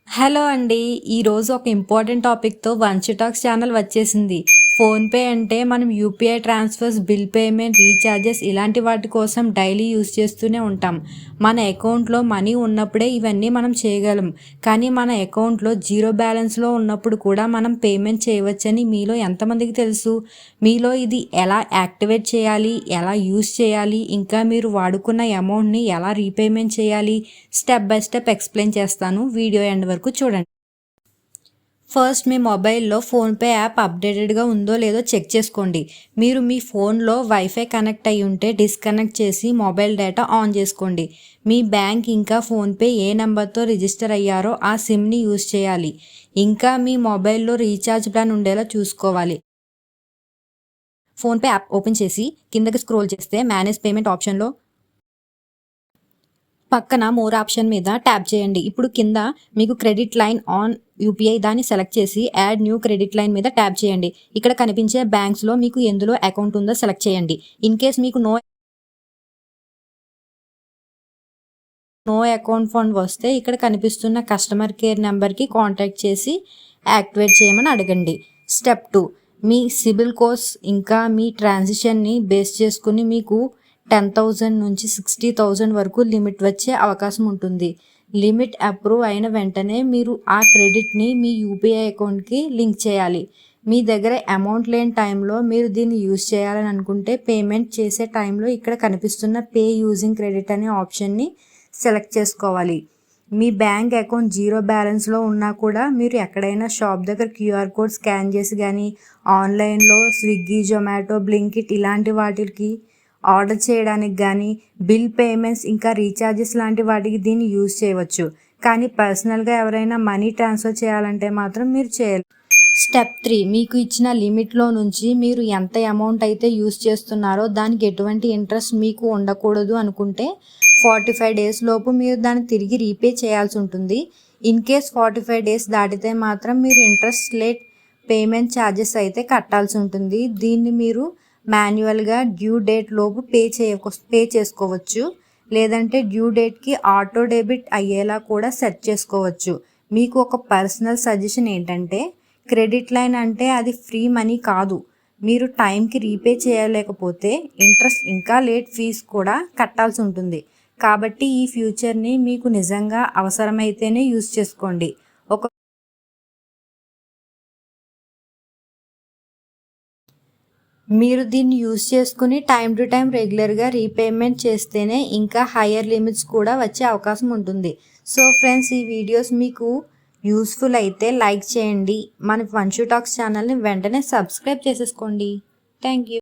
Hello అండి. ఈరోజు ఒక ఇంపార్టెంట్ టాపిక్‌తో వంశీ టాక్స్ ఛానల్ వచ్చేసింది. ఫోన్‌పే అంటే మనం UPI transfers, bill payment, recharges ఇలాంటి వాటి కోసం డైలీ యూజ్ చేస్తూనే ఉంటాం. మన అకౌంట్‌లో మనీ ఉన్నప్పుడే ఇవన్నీ మనం చేయగలం. కానీ మన అకౌంట్‌లో జీరో బ్యాలెన్స్‌లో ఉన్నప్పుడు కూడా మనం పేమెంట్ చేయవచ్చని మీలో ఎంతమందికి తెలుసు? మీలో ఇది ఎలా యాక్టివేట్ చేయాలి? ఎలా యూజ్ చేయాలి? ఇంకా మీరు వాడుకున్న అమౌంట్‌ని ఎలా రీపేమెంట్ చేయాలి? స్టెప్ బై స్టెప్ ఎక్స్‌ప్లెయిన్ చేస్తాను. వీడియో ఎండ్ వరకు చూడండి. ఫస్ట్ మీ మొబైల్లో ఫోన్పే యాప్ అప్డేటెడ్గా ఉందో లేదో చెక్ చేసుకోండి. మీరు మీ ఫోన్లో వైఫై కనెక్ట్ అయి ఉంటే డిస్కనెక్ట్ చేసి మొబైల్ డేటా ఆన్ చేసుకోండి. మీ బ్యాంక్ ఇంకా ఫోన్పే ఏ నెంబర్తో రిజిస్టర్ అయ్యారో ఆ సిమ్ని యూజ్ చేయాలి. ఇంకా మీ మొబైల్లో రీఛార్జ్ ప్లాన్ ఉండేలా చూసుకోవాలి. ఫోన్పే యాప్ ఓపెన్ చేసి కిందకి స్క్రోల్ చేస్తే మేనేజ్ పేమెంట్ ఆప్షన్లో పక్కన మోర్ ఆప్షన్ మీద ట్యాప్ చేయండి. ఇప్పుడు కింద మీకు క్రెడిట్ లైన్ ఆన్ యూపీఐ దాన్ని సెలెక్ట్ చేసి యాడ్ న్యూ క్రెడిట్ లైన్ మీద ట్యాప్ చేయండి. ఇక్కడ కనిపించే బ్యాంక్స్లో మీకు ఎందులో అకౌంట్ ఉందో సెలెక్ట్ చేయండి. ఇన్ కేస్ మీకు నో అకౌంట్ ఫండ్ వస్తే ఇక్కడ కనిపిస్తున్న కస్టమర్ కేర్ నెంబర్కి కాంటాక్ట్ చేసి యాక్టివేట్ చేయమని అడగండి. స్టెప్ 2, మీ సిబిల్ కోర్స్ ఇంకా మీ ట్రాన్సాక్షన్ని బేస్ చేసుకుని మీకు 10,000 నుంచి 60,000 వరకు లిమిట్ వచ్చే అవకాశం ఉంటుంది. లిమిట్ అప్రూవ్ అయిన వెంటనే మీరు ఆ క్రెడిట్ని మీ యూపీఐ అకౌంట్కి లింక్ చేయాలి. మీ దగ్గర అమౌంట్ లేని టైంలో మీరు దీన్ని యూజ్ చేయాలని అనుకుంటే పేమెంట్ చేసే టైంలో ఇక్కడ కనిపిస్తున్న పే యూజింగ్ క్రెడిట్ అనే ఆప్షన్ని సెలెక్ట్ చేసుకోవాలి. మీ బ్యాంక్ అకౌంట్ జీరో బ్యాలెన్స్లో ఉన్నా కూడా మీరు ఎక్కడైనా షాప్ దగ్గర క్యూఆర్ కోడ్ స్కాన్ చేసి కానీ ఆన్లైన్లో స్విగ్గీ, జొమాటో, బ్లింకిట్ ఇలాంటి వాటికి ఆర్డర్ చేయడానికి కానీ బిల్ పేమెంట్స్ ఇంకా రీఛార్జెస్ లాంటి వాటికి దీన్ని యూజ్ చేయవచ్చు. కానీ పర్సనల్గా ఎవరైనా మనీ ట్రాన్స్ఫర్ చేయాలంటే మాత్రం మీరు చేయాలి. స్టెప్ 3, మీకు ఇచ్చిన లిమిట్లో నుంచి మీరు ఎంత అమౌంట్ అయితే యూజ్ చేస్తున్నారో దానికి ఎటువంటి ఇంట్రెస్ట్ మీకు ఉండకూడదు అనుకుంటే 45 డేస్ లోపు మీరు దాన్ని తిరిగి రీపే చేయాల్సి ఉంటుంది. ఇన్ కేస్ 45 డేస్ దాటితే మాత్రం మీరు ఇంట్రెస్ట్ లేట్ పేమెంట్ ఛార్జెస్ అయితే కట్టాల్సి ఉంటుంది. దీన్ని మీరు మాన్యువల్గా డ్యూ డేట్ లోపు పే చేసుకోవచ్చు. లేదంటే డ్యూ డేట్కి ఆటో డెబిట్ అయ్యేలా కూడా సెట్ చేసుకోవచ్చు. మీకు ఒక పర్సనల్ సజెషన్ ఏంటంటే క్రెడిట్ లైన్ అంటే అది ఫ్రీ మనీ కాదు. మీరు టైంకి రీపే చేయలేకపోతే ఇంట్రెస్ట్ ఇంకా లేట్ ఫీజు కూడా కట్టాల్సి ఉంటుంది. కాబట్టి ఈ ఫ్యూచర్ని మీకు నిజంగా అవసరమైతేనే యూజ్ చేసుకోండి. మీరు దీన్ని యూజ్ చేసుకుని టైం టు టైం రెగ్యులర్గా రీపేమెంట్ చేస్తేనే ఇంకా హయ్యర్ లిమిట్స్ కూడా వచ్చే అవకాశం ఉంటుంది. సో ఫ్రెండ్స్, ఈ వీడియోస్ మీకు యూస్ఫుల్ అయితే లైక్ చేయండి. మన వంశీ టాక్స్ ఛానల్ని వెంటనే సబ్స్క్రైబ్ చేసేసుకోండి. Thank you.